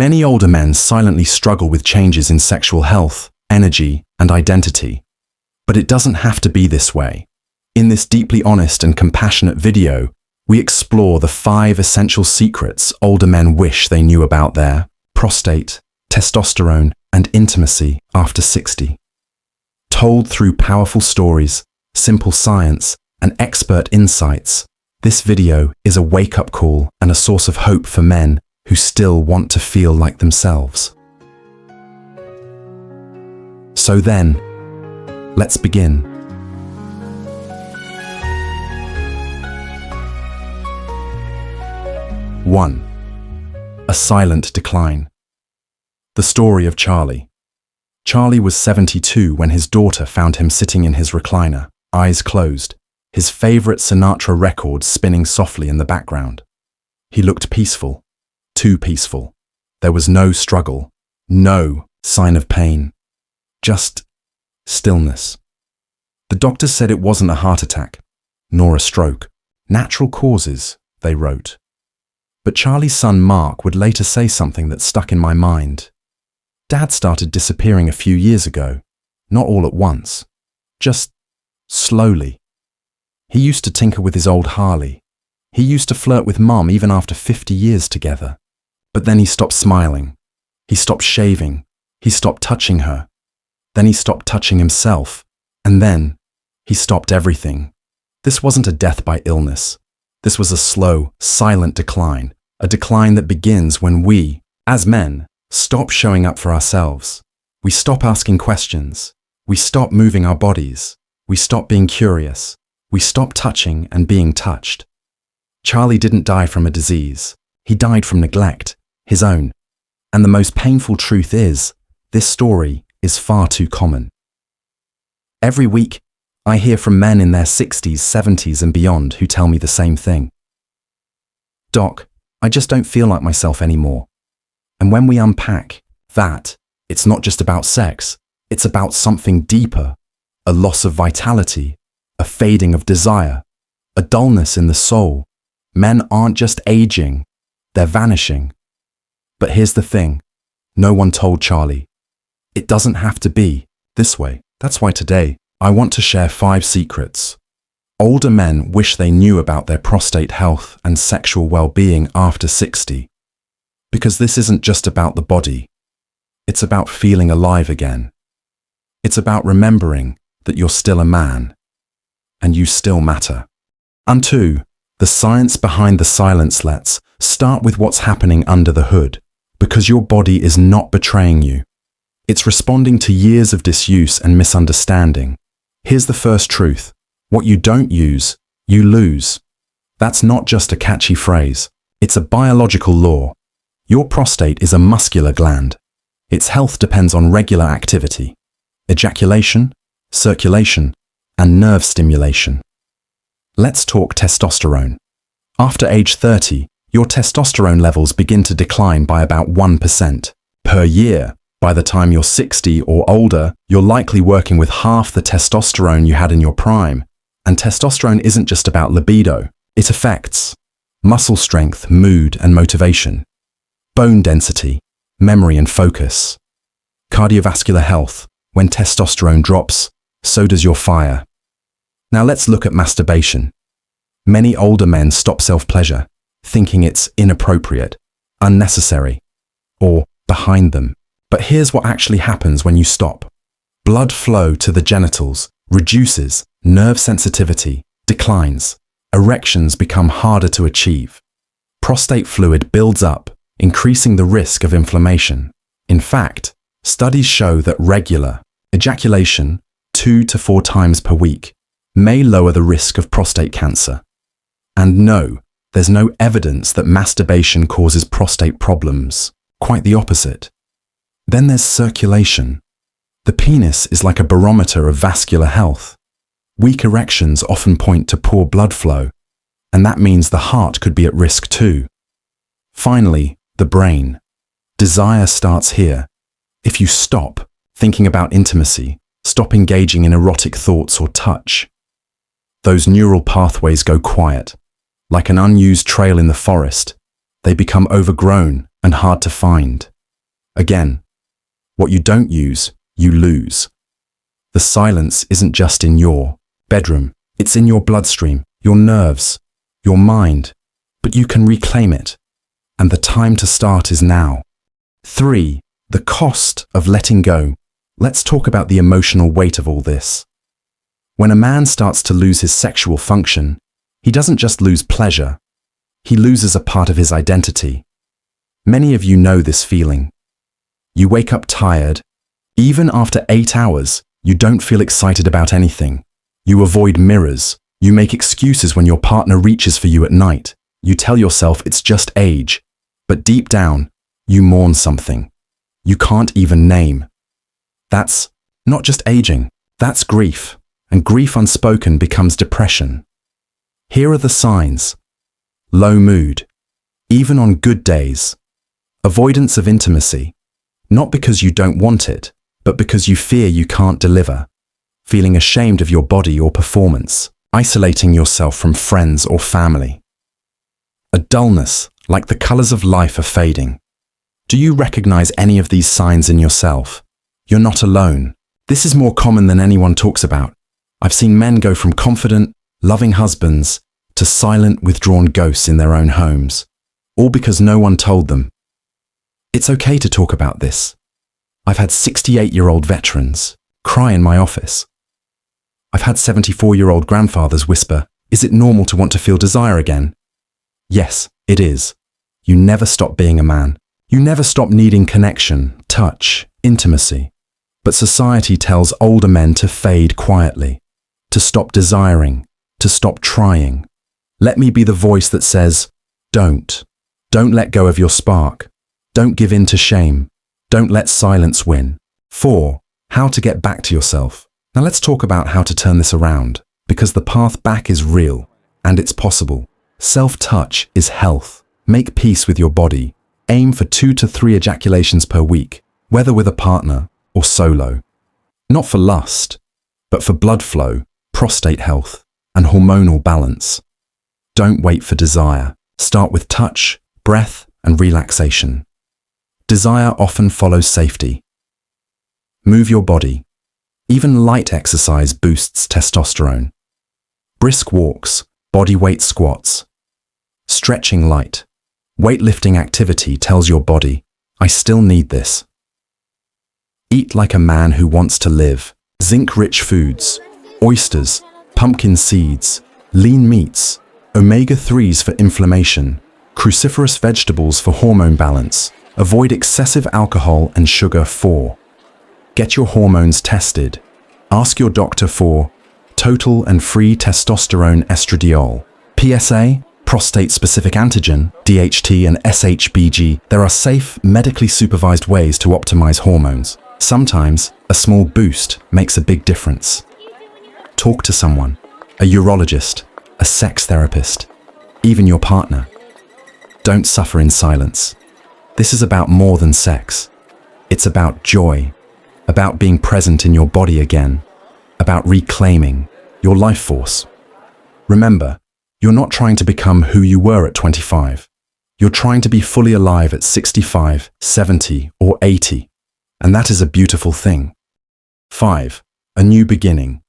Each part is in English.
Many older men silently struggle with changes in sexual health, energy, and identity. But it doesn't have to be this way. In this deeply honest and compassionate video, we explore the 5 essential secrets older men wish they knew about their prostate, testosterone, and intimacy after 60. Told through powerful stories, simple science, and expert insights, this video is a wake-up call and a source of hope for men who still want to feel like themselves. So then, let's begin. One, a silent decline. The story of Charlie. Charlie was 72 when his daughter found him sitting in his recliner, eyes closed, his favorite Sinatra record spinning softly in the background. He looked peaceful, too peaceful. There was no struggle, no sign of pain, just stillness. The doctors said it wasn't a heart attack, nor a stroke. Natural causes, they wrote. But Charlie's son Mark would later say something that stuck in my mind. Dad started disappearing a few years ago, not all at once, just slowly. He used to tinker with his old Harley. He used to flirt with Mom even after 50 years together. But then he stopped smiling. He stopped shaving. He stopped touching her. Then he stopped touching himself. And then he stopped everything. This wasn't a death by illness. This was a slow, silent decline, a decline that begins when we, as men, stop showing up for ourselves. We stop asking questions. We stop moving our bodies. We stop being curious. We stop touching and being touched. Charlie didn't die from a disease. He died from neglect, his own. And the most painful truth is, this story is far too common. Every week, I hear from men in their 60s, 70s and beyond who tell me the same thing. Doc, I just don't feel like myself anymore. And when we unpack that, it's not just about sex, it's about something deeper, a loss of vitality, a fading of desire, a dullness in the soul. Men aren't just aging, they're vanishing. But here's the thing, no one told Charlie. It doesn't have to be this way. That's why today, I want to share 5 secrets older men wish they knew about their prostate health and sexual well-being after 60. Because this isn't just about the body. It's about feeling alive again. It's about remembering that you're still a man and you still matter. And 2, the science behind the silence. Let's start with what's happening under the hood, because your body is not betraying you. It's responding to years of disuse and misunderstanding. Here's the first truth. What you don't use, you lose. That's not just a catchy phrase. It's a biological law. Your prostate is a muscular gland. Its health depends on regular activity, ejaculation, circulation, and nerve stimulation. Let's talk testosterone. After age 30, your testosterone levels begin to decline by about 1% per year. By the time you're 60 or older, you're likely working with half the testosterone you had in your prime. And testosterone isn't just about libido. It affects muscle strength, mood, and motivation, bone density, memory and focus, cardiovascular health. When testosterone drops, so does your fire. Now let's look at masturbation. Many older men stop self-pleasure, thinking it's inappropriate, unnecessary, or behind them. But here's what actually happens when you stop. Blood flow to the genitals reduces, nerve sensitivity declines, erections become harder to achieve. Prostate fluid builds up, increasing the risk of inflammation. In fact, studies show that regular ejaculation, 2 to 4 times per week, may lower the risk of prostate cancer. And no, there's no evidence that masturbation causes prostate problems. Quite the opposite. Then there's circulation. The penis is like a barometer of vascular health. Weak erections often point to poor blood flow, and that means the heart could be at risk too. Finally, the brain. Desire starts here. If you stop thinking about intimacy, stop engaging in erotic thoughts or touch, those neural pathways go quiet. Like an unused trail in the forest, they become overgrown and hard to find. Again, what you don't use, you lose. The silence isn't just in your bedroom. It's in your bloodstream, your nerves, your mind, but you can reclaim it. And the time to start is now. 3. The cost of letting go. Let's talk about the emotional weight of all this. When a man starts to lose his sexual function, he doesn't just lose pleasure, he loses a part of his identity. Many of you know this feeling. You wake up tired. Even after 8 hours, you don't feel excited about anything. You avoid mirrors. You make excuses when your partner reaches for you at night. You tell yourself it's just age. But deep down, you mourn something you can't even name. That's not just aging, that's grief. And grief unspoken becomes depression. Here are the signs. Low mood, even on good days. Avoidance of intimacy, not because you don't want it, but because you fear you can't deliver. Feeling ashamed of your body or performance, isolating yourself from friends or family. A dullness, like the colors of life are fading. Do you recognize any of these signs in yourself? You're not alone. This is more common than anyone talks about. I've seen men go from confident, loving husbands to silent, withdrawn ghosts in their own homes, all because no one told them. It's okay to talk about this. I've had 68-year-old veterans cry in my office. I've had 74-year-old grandfathers whisper, "Is it normal to want to feel desire again?" Yes, it is. You never stop being a man. You never stop needing connection, touch, intimacy. But society tells older men to fade quietly, to stop desiring, to stop trying. Let me be the voice that says, don't. Don't let go of your spark. Don't give in to shame. Don't let silence win. 4. How to get back to yourself. Now let's talk about how to turn this around, because the path back is real, and it's possible. Self-touch is health. Make peace with your body. Aim for 2 to 3 ejaculations per week, whether with a partner or solo. Not for lust, but for blood flow, prostate health, and hormonal balance. Don't wait for desire. Start with touch, breath, and relaxation. Desire often follows safety. Move your body. Even light exercise boosts testosterone. Brisk walks, body weight squats. Stretching light. Weightlifting activity tells your body, I still need this. Eat like a man who wants to live. Zinc-rich foods, oysters, pumpkin seeds, lean meats, omega-3s for inflammation, cruciferous vegetables for hormone balance. Avoid excessive alcohol and sugar. 4. Get your hormones tested. Ask your doctor for total and free testosterone estradiol, PSA, prostate-specific antigen, DHT, and SHBG. There are safe, medically supervised ways to optimize hormones. Sometimes, a small boost makes a big difference. Talk to someone, a urologist, a sex therapist, even your partner. Don't suffer in silence. This is about more than sex. It's about joy, about being present in your body again, about reclaiming your life force. Remember, you're not trying to become who you were at 25. You're trying to be fully alive at 65, 70, or 80. And that is a beautiful thing. 5. A new beginning.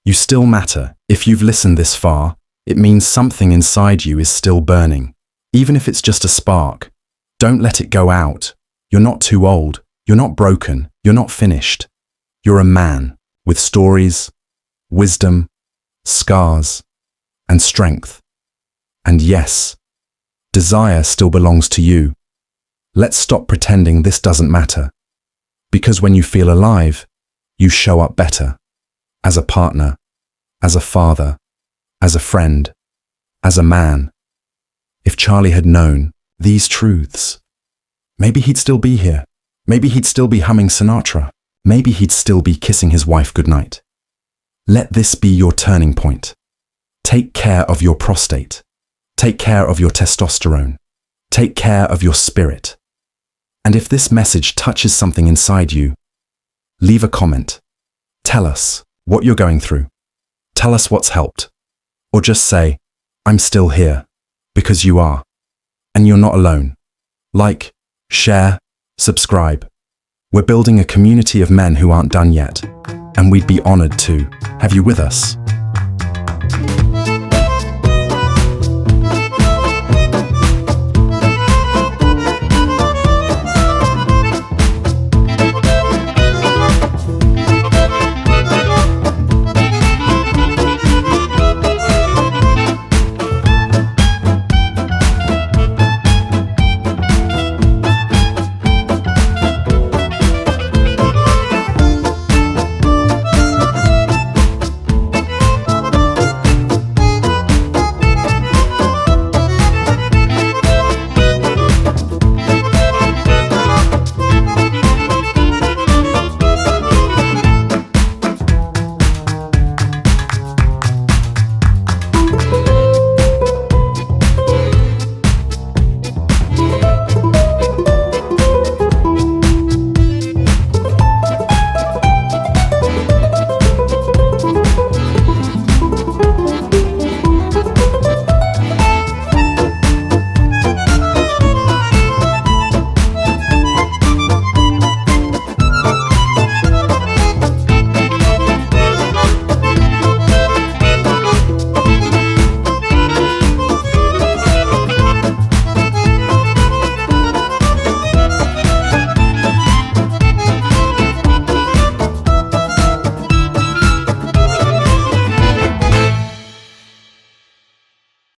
You still matter. If you've listened this far, it means something inside you is still burning. Even if it's just a spark, don't let it go out. You're not too old. You're not broken. You're not finished. You're a man with stories, wisdom, scars, and strength. And yes, desire still belongs to you. Let's stop pretending this doesn't matter. Because when you feel alive, you show up better. As a partner, as a father, as a friend, as a man. If Charlie had known these truths, maybe he'd still be here. Maybe he'd still be humming Sinatra. Maybe he'd still be kissing his wife goodnight. Let this be your turning point. Take care of your prostate. Take care of your testosterone. Take care of your spirit. And if this message touches something inside you, leave a comment. Tell us what you're going through. Tell us what's helped. Or just say, I'm still here, because you are. And you're not alone. Like, share, subscribe, We're building a community of men who aren't done yet, and we'd be honored to have you with us.